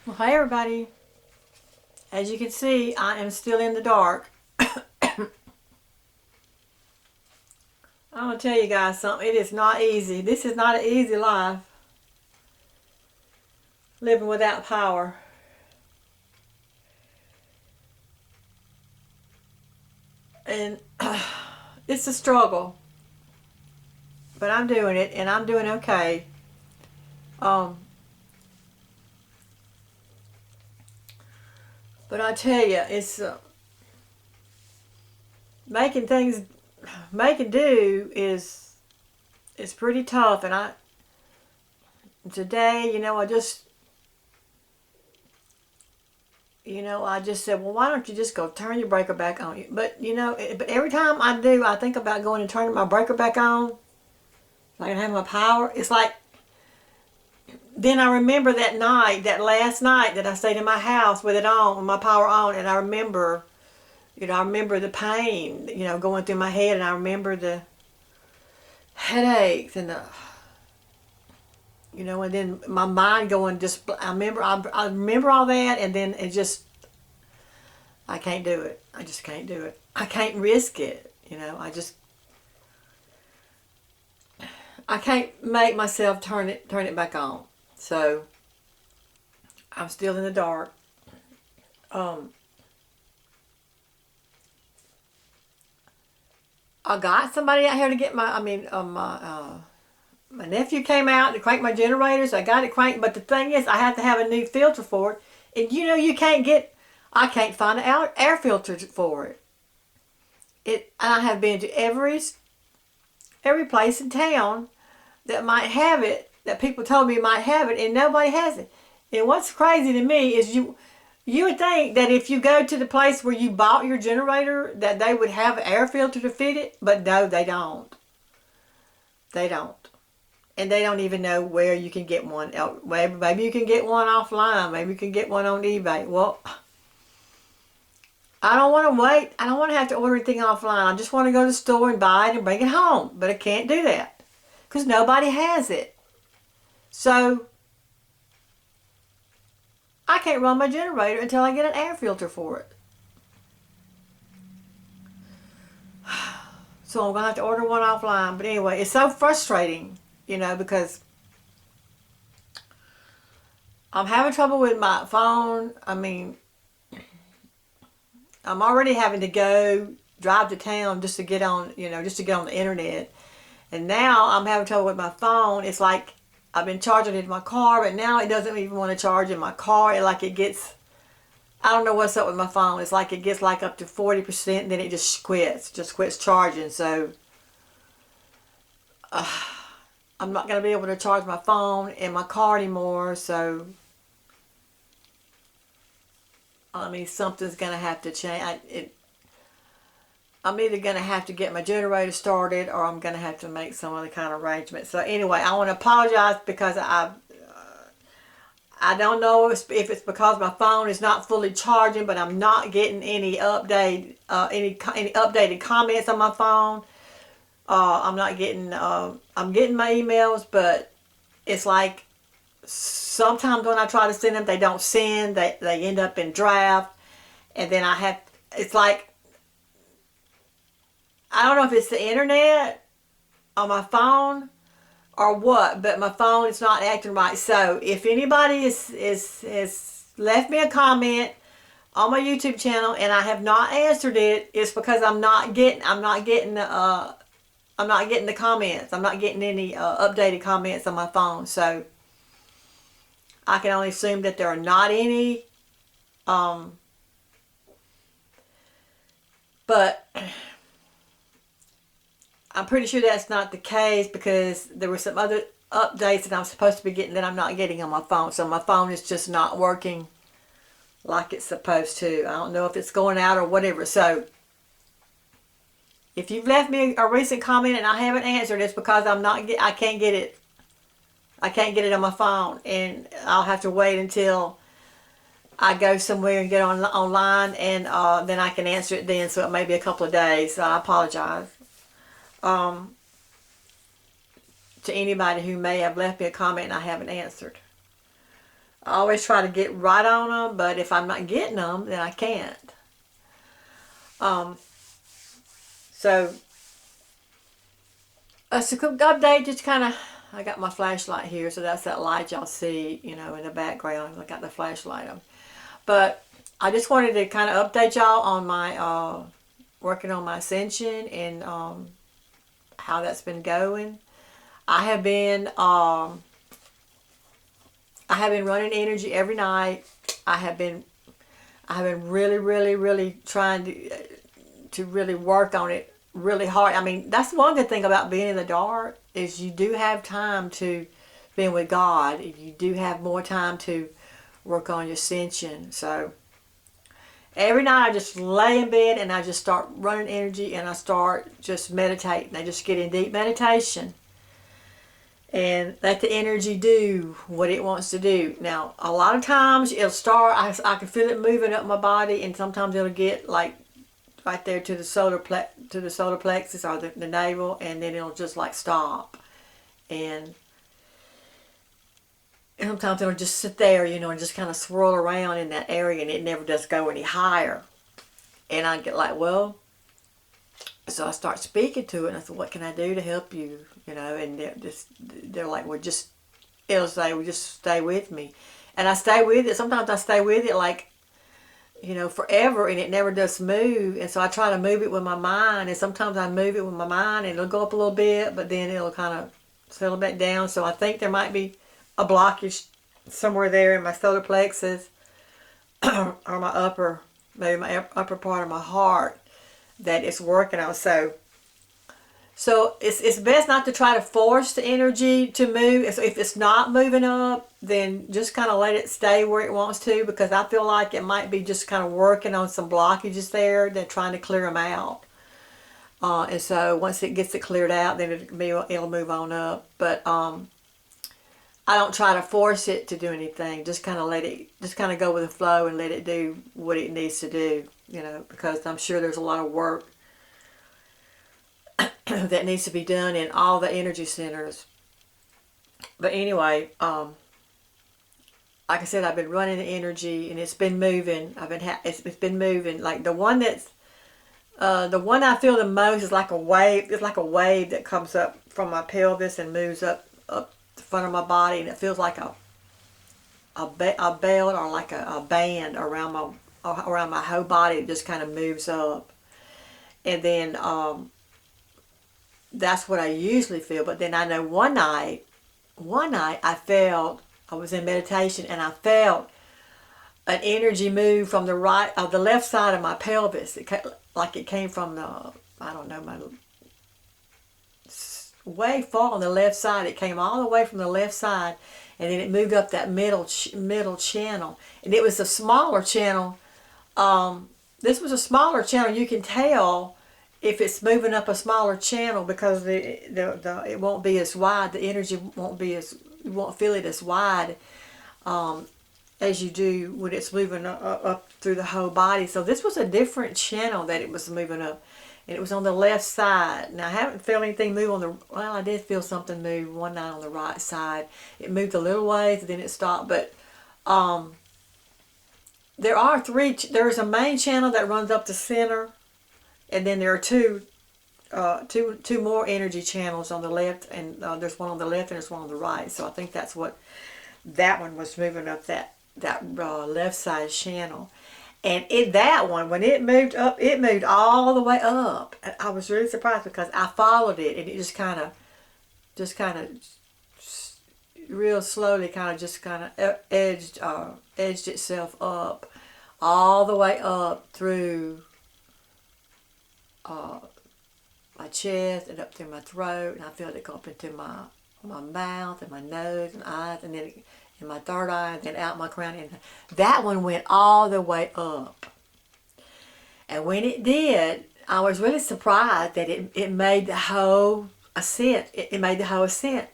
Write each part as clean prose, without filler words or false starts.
Well, hi everybody. As you can see, I am still in the dark. I'm going to tell you guys something. It is not easy. This is not an easy life. Living without power. And it's a struggle. But I'm doing it, and I'm doing okay. Um, but I tell you, it's making things, making do is it's pretty tough. And today, I just said, well, why don't you just go turn your breaker back on? But but every time I do, I think about going and turning my breaker back on. So I can have my power. It's like, then I remember that night, that last night that I stayed in my house with it on, with my power on, and I remember, I remember the pain, going through my head, and I remember the headaches and and then my mind going just, I remember all that, and then it just, I can't do it. I just can't do it. I can't risk it, I can't make myself turn it back on. So I'm still in the dark. I got somebody out here to get my nephew came out to crank my generators. I got it cranked, but the thing is, I have to have a new filter for it. And I can't find an air filter for it. And I have been to every place in town that might have it, that people told me might have it, and nobody has it. And what's crazy to me is you would think that if you go to the place where you bought your generator, that they would have an air filter to fit it, but no, they don't. They don't. And they don't even know where you can get one. Maybe you can get one offline. Maybe you can get one on eBay. Well, I don't want to wait. I don't want to have to order anything offline. I just want to go to the store and buy it and bring it home. But I can't do that because nobody has it. So I can't run my generator until I get an air filter for it. So I'm going to have to order one offline. But anyway, it's so frustrating, because I'm having trouble with my phone. I'm already having to drive to town just to get on, just to get on the internet. And now I'm having trouble with my phone. It's like I've been charging it in my car, but now it doesn't even want to charge in my car. I don't know what's up with my phone. It's like it gets like up to 40%, and then it just quits charging. So I'm not going to be able to charge my phone in my car anymore. So something's going to have to change. I'm either going to have to get my generator started, or I'm going to have to make some other kind of arrangement. So anyway, I want to apologize because I don't know if it's because my phone is not fully charging, but I'm not getting any any updated comments on my phone. I'm getting my emails, but it's like sometimes when I try to send them, they don't send. They end up in draft, and then it's like, I don't know if it's the internet on my phone or what, but my phone is not acting right. So if anybody is left me a comment on my YouTube channel and I have not answered it, it's because I'm not getting the comments. I'm not getting any updated comments on my phone. So I can only assume that there are not any. But I'm pretty sure that's not the case, because there were some other updates that I'm supposed to be getting that I'm not getting on my phone. So my phone is just not working like it's supposed to. I don't know if it's going out or whatever. So if you've left me a recent comment and I haven't answered, it's because I can't get it. I can't get it on my phone, and I'll have to wait until I go somewhere and get online, and then I can answer it then. So it may be a couple of days. So I apologize to anybody who may have left me a comment and I haven't answered. I always try to get right on them, but if I'm not getting them, then I can't. So it's a good update. Just kind of, I got my flashlight here, so that's that light y'all see, you know, in the background. I got the flashlight on. But I just wanted to kind of update y'all on my working on my Ascension and how that's been going. I have been running energy every night. I have been really trying to really work on it really hard. I mean, that's one good thing about being in the dark is you do have time to being with God. You do have more time to work on your Ascension. So every night I just lay in bed and I just start running energy and I start just meditating. I just get in deep meditation and let the energy do what it wants to do. Now, a lot of times it'll start, I can feel it moving up my body, and sometimes it'll get like right there to the solar plexus or the navel, and then it'll just like stop. And sometimes it'll just sit there, you know, and just kind of swirl around in that area, and it never does go any higher. And I get like, well, so I start speaking to it, and I said, what can I do to help you? You know, and they're like, well, it'll say, well, just stay with me. And I stay with it. Sometimes I stay with it like, you know, forever, and it never does move. And so I try to move it with my mind, and sometimes I move it with my mind, and it'll go up a little bit, but then it'll kind of settle back down. So I think there might be a blockage somewhere there in my solar plexus or maybe my upper part of my heart that it's working on. So it's best not to try to force the energy to move. So if it's not moving up, then just kind of let it stay where it wants to, because I feel like it might be just kind of working on some blockages there. They're trying to clear them out. And so once it gets it cleared out, then it'll move on up. But I don't try to force it to do anything. Just kind of go with the flow and let it do what it needs to do, you know, because I'm sure there's a lot of work that needs to be done in all the energy centers. But anyway, like I said, I've been running the energy and it's been moving. It's been moving. Like the one I feel the most is like a wave. It's like a wave that comes up from my pelvis and moves up the front of my body, and it feels like a belt or like a band around my whole body. It just kind of moves up, and then that's what I usually feel. But then I know one night I was in meditation and I felt an energy move from the left side of my pelvis. It came from my way far on the left side. It came all the way from the left side, and then it moved up that middle channel. And it was a smaller channel. This was a smaller channel. You can tell if it's moving up a smaller channel because it won't be as wide. The energy you won't feel it as wide as you do when it's moving up through the whole body. So this was a different channel that it was moving up, and it was on the left side. Now I haven't felt anything move well, I did feel something move one night on the right side. It moved a little ways, then it stopped. But there's a main channel that runs up the center, and then there are two more energy channels on the left, and there's one on the left and there's one on the right. So I think that's what that one was moving up, that left side channel. And that one, when it moved up, it moved all the way up. And I was really surprised because I followed it, and it just kind of real slowly edged itself up all the way up through my chest and up through my throat, and I felt it go up into my mouth and my nose and eyes, and then in my third eye, and then out my crown. And that one went all the way up. And when it did, I was really surprised that it made the whole ascent. It made the whole ascent.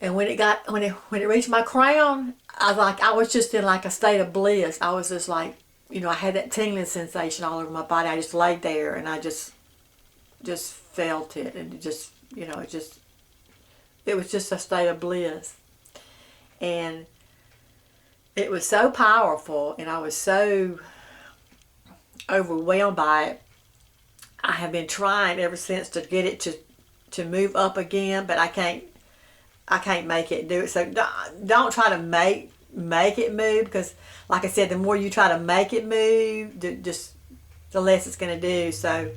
And when it reached my crown, I was just in like a state of bliss. I was just like, you know, I had that tingling sensation all over my body. I just laid there and I just felt it, and it was just a state of bliss. And it was so powerful, and I was so overwhelmed by it. I have been trying ever since to get it to move up again, but I can't make it do it. So don't try to make it move, because like I said, the more you try to make it move, the less it's going to do. So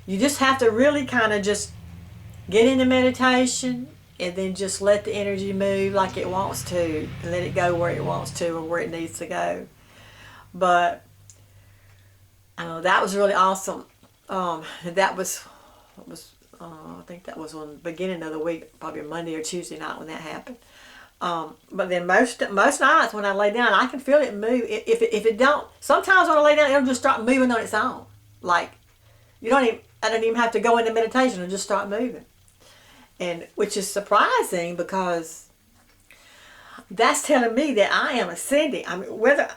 you just have to really kind of just get into meditation, and then just let the energy move like it wants to, and let it go where it wants to or where it needs to go. But that was really awesome. That was I think that was on the beginning of the week, probably Monday or Tuesday night when that happened. But then most nights when I lay down, I can feel it move. If it don't, sometimes when I lay down, it'll just start moving on its own. Like I don't even have to go into meditation; it'll just start moving, and which is surprising, because that's telling me that I am ascending. I mean, whether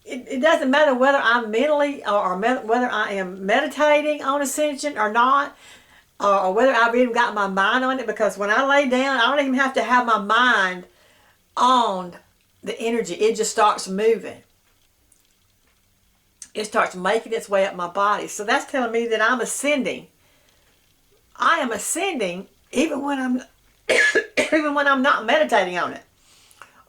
it doesn't matter whether I'm mentally or whether I am meditating on ascension or not, or whether I've even got my mind on it, because when I lay down, I don't even have to have my mind on the energy. It just starts moving. It starts making its way up my body. So that's telling me that I'm ascending. I am ascending even when I'm even when I'm not meditating on it,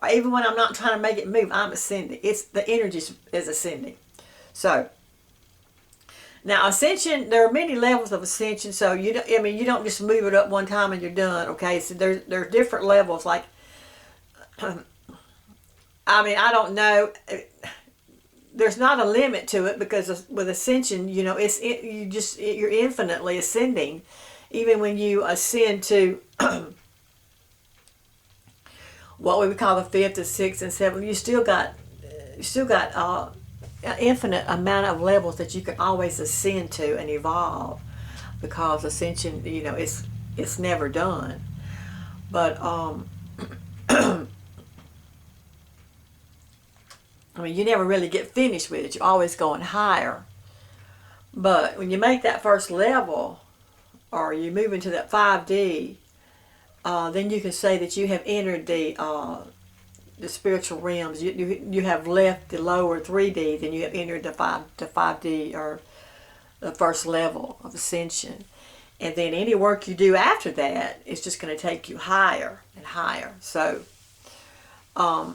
or even when I'm not trying to make it move. I'm ascending. It's the energy is ascending. So now ascension, there are many levels of ascension. So you don't just move it up one time and you're done. Okay, so there's different levels. Like I don't know. There's not a limit to it, because with ascension, you're infinitely ascending. Even when you ascend to what we would call the fifth, the sixth, and seventh, you still got an infinite amount of levels that you can always ascend to and evolve, because ascension, it's never done. But you never really get finished with it. You're always going higher. But when you make that first level, or you move into that 5D, then you can say that you have entered the spiritual realms. You have left the lower 3D, then you have entered the 5D, or the first level of ascension. And then any work you do after that is just going to take you higher and higher. So I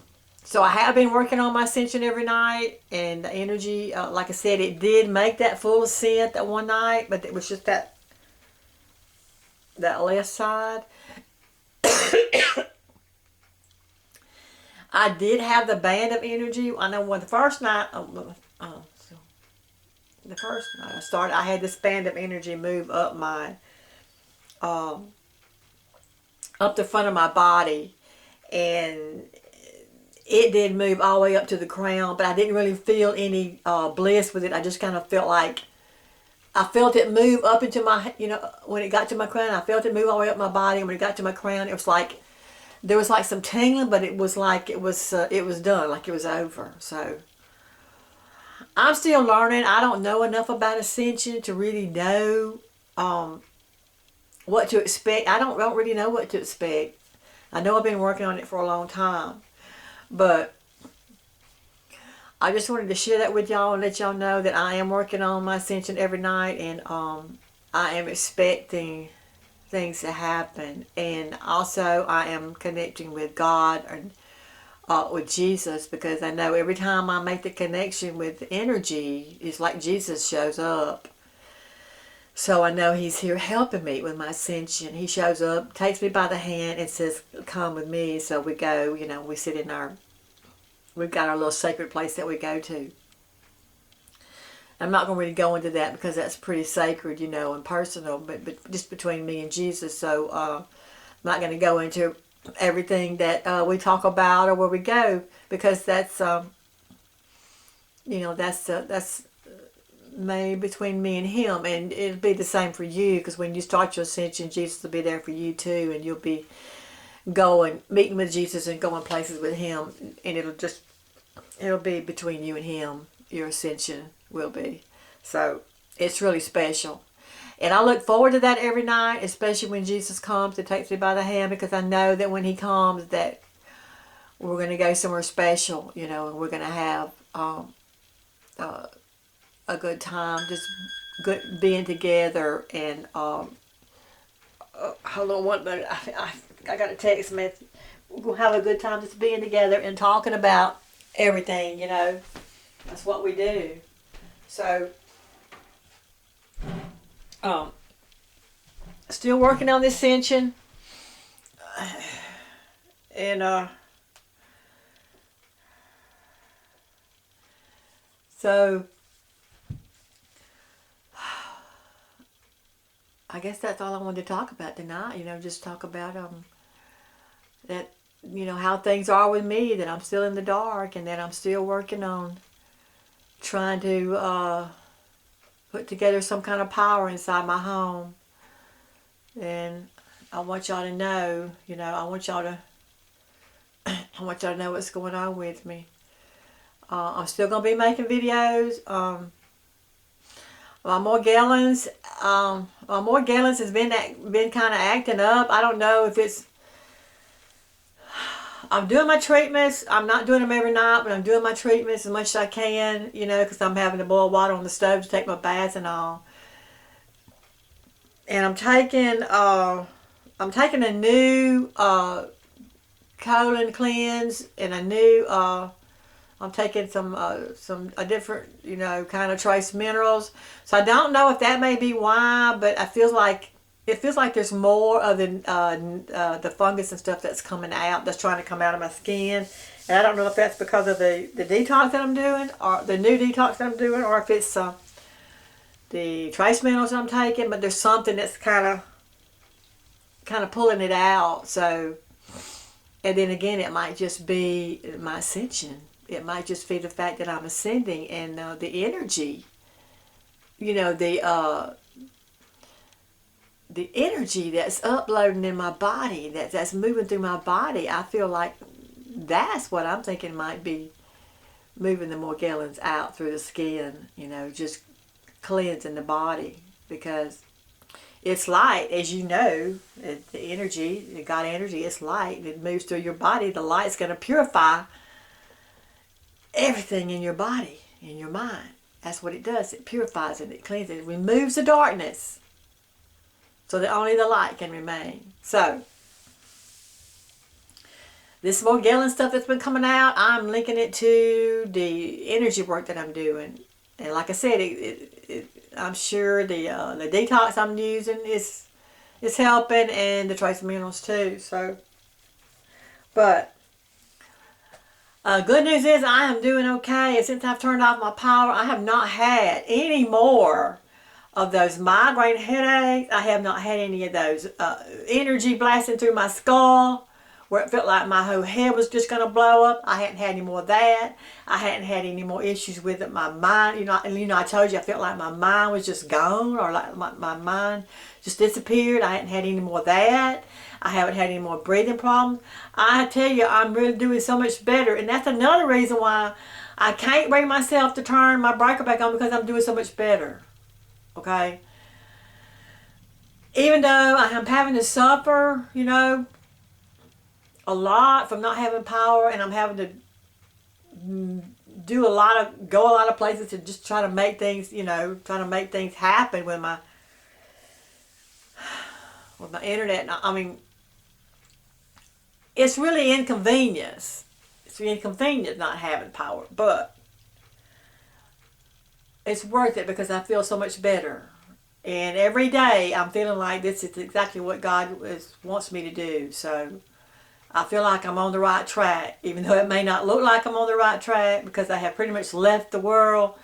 have been working on my ascension every night, and the energy, like I said, it did make that full ascent that one night, but it was just that left side. I did have the band of energy. I know when the first night I started, I had this band of energy move up up the front of my body, and it did move all the way up to the crown, but I didn't really feel any bliss with it. I just kind of felt like, I felt it move up into my, when it got to my crown, I felt it move all the way up my body. And when it got to my crown, it was like, there was like some tingling, but it was like, it was done, like it was over. So I'm still learning. I don't know enough about ascension to really know what to expect. I don't really know what to expect. I know I've been working on it for a long time. But I just wanted to share that with y'all and let y'all know that I am working on my ascension every night, and I am expecting things to happen. And also I am connecting with God and with Jesus, because I know every time I make the connection with the energy, it's like Jesus shows up. So I know He's here helping me with my ascension. He shows up, takes me by the hand, and says, "Come with me." So we go, we sit in we've got our little sacred place that we go to. I'm not going to really go into that, because that's pretty sacred, and personal, but just between me and Jesus. So I'm not going to go into everything that we talk about or where we go, because that's, that's made between me and Him, and it'll be the same for you, because when you start your ascension, Jesus will be there for you too, and you'll be meeting with Jesus and going places with Him, and it'll be between you and Him. Your ascension will be. So it's really special, and I look forward to that every night, especially when Jesus comes and takes me by the hand, because I know that when He comes, that we're going to go somewhere special, you know, and we're going to have a good time, just good being together. And hold on one minute, I got a text message. We're going to have a good time just being together and talking about everything, you know. That's what we do. So, still working on the Ascension. And, so, I guess that's all I wanted to talk about tonight, you know, just talk about, that, you know, how things are with me, that I'm still in the dark, and that I'm still working on trying to put together some kind of power inside my home. And I want y'all to know, you know, I want y'all to know what's going on with me. I'm still going to be making videos. My Morgellons has been kind of acting up. I don't know if it's, I'm doing my treatments. I'm not doing them every night, but I'm doing my treatments as much as I can, you know, because I'm having to boil water on the stove to take my baths and all. And I'm taking a new colon cleanse, and a new I'm taking some a different, you know, kind of trace minerals. So I don't know if that may be why, but it feels like there's more of the fungus and stuff that's coming out, that's trying to come out of my skin. And I don't know if that's because of the detox that I'm doing, or the new detox that I'm doing, or if it's the trace minerals that I'm taking. But there's something that's kind of pulling it out. So, and then again, it might just be my ascension. It might just be the fact that I'm ascending, and the energy, you know, the energy that's uploading in my body, that's moving through my body. I feel like that's what I'm thinking might be moving the Morgellons out through the skin, you know, just cleansing the body. Because it's light, as you know, the energy, the God energy, it's light. It moves through your body. The light's going to purify everything in your body, in your mind. That's what it does. It purifies it, it cleanses it, it removes the darkness, so that only the light can remain. So, this Morgellon stuff that's been coming out, I'm linking it to the energy work that I'm doing. And like I said, I'm sure the detox I'm using is helping, and the trace minerals too. So, but good news is I am doing okay. Since I've turned off my power, I have not had any more of those migraine headaches. I have not had any of those energy blasting through my skull, where it felt like my whole head was just going to blow up. I hadn't had any more of that. I hadn't had any more issues with it. My mind, you know, I told you I felt like my mind was just gone, or like my mind just disappeared. I hadn't had any more of that. I haven't had any more breathing problems. I tell you, I'm really doing so much better. And that's another reason why I can't bring myself to turn my breaker back on, because I'm doing so much better. Okay? Even though I am having to suffer, you know, a lot from not having power, and I'm having to go a lot of places to just try to make things, you know, trying to make things happen with my internet. I mean, it's really inconvenience. It's inconvenient not having power, but it's worth it because I feel so much better. And every day I'm feeling like this is exactly what God wants me to do. So I feel like I'm on the right track, even though it may not look like I'm on the right track, because I have pretty much left the world.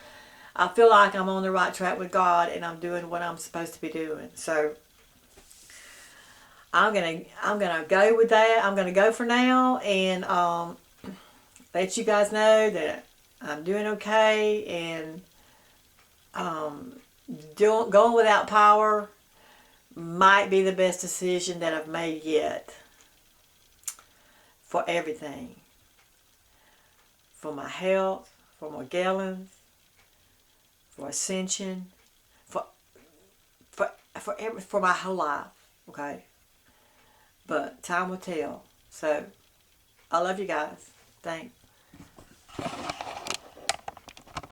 I feel like I'm on the right track with God, and I'm doing what I'm supposed to be doing. So I'm gonna go with that. I'm gonna go for now, and let you guys know that I'm doing okay, and going without power might be the best decision that I've made yet. For everything, for my health, for Morgellons, for Ascension, for my whole life. Okay, but time will tell. So I love you guys. Thanks.